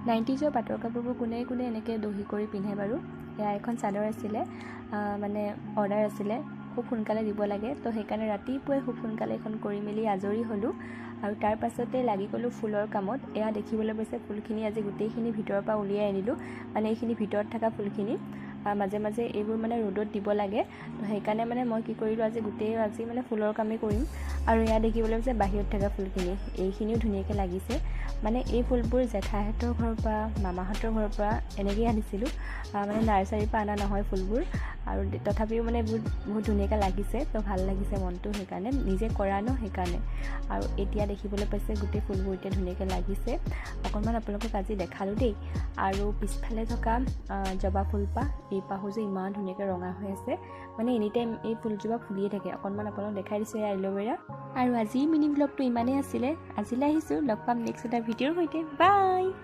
90s পাটৰ কাপোৰবোৰ কোনে কোনে এনেকৈ দহি কৰি পিন্ধে বাৰু। এয়া এখন চাদৰ আছিলে, মানে অৰ্ডাৰ আছিলে, খুব সোনকালে দিব লাগে, তো সেইকাৰণে ৰাতিপুৱাই খুব সোনকালে এখন কৰি মেলি আজৰি হ'লোঁ আৰু তাৰ পাছতে লাগি গ'লোঁ ফুলৰ কামত। এয়া দেখিবলৈ পাইছে ফুলখিনি আজি গোটেইখিনি ভিতৰৰ পৰা উলিয়াই আনিলোঁ, মানে এইখিনি ভিতৰত থকা ফুলখিনি। মাজে মাজে এইবোৰ মানে ৰ'দত দিব লাগে, তো সেইকাৰণে মানে মই কি কৰিলোঁ আজি মানে ফুলৰ কামেই কৰিম। আৰু এয়া দেখিবলৈ পাইছে বাহিৰত থকা ফুলখিনি, এইখিনিও ধুনীয়াকৈ লাগিছে। মানে এই ফুলবোৰ জেঠাইহঁতৰ ঘৰৰ পৰা, মামাহঁতৰ ঘৰৰ পৰা এনেকৈয়ে আনিছিলোঁ, মানে নাৰ্চাৰীৰ পৰা অনা নহয় ফুলবোৰ। আৰু তথাপিও মানে বহুত ধুনীয়াকৈ লাগিছে, তো ভাল লাগিছে মনটো, সেইকাৰণে নিজে কৰা ন সেইকাৰণে। আৰু এতিয়া দেখিবলৈ পাইছে গোটেই ফুলবোৰ এতিয়া ধুনীয়াকৈ লাগিছে। অকণমান আপোনালোকক আজি দেখালোঁ দেই। আৰু পিছফালে থকা জবা ফুলপাহ, এই পাহো যে ইমান ধুনীয়াকৈ ৰঙা হৈ আছে, মানে এনি টাইম এই ফুলজোপা ফুলিয়ে থাকে। অকণমান আপোনালোকক দেখাই দিছোঁ এই এল'ভেৰা। আৰু আজিৰ মিনি ব্লগটো ইমানেই আছিলে। আজিলৈ আহিছোঁ, লগ পাম নেক্সট এটা ভিডিঅ'ৰ সৈতে। বাই।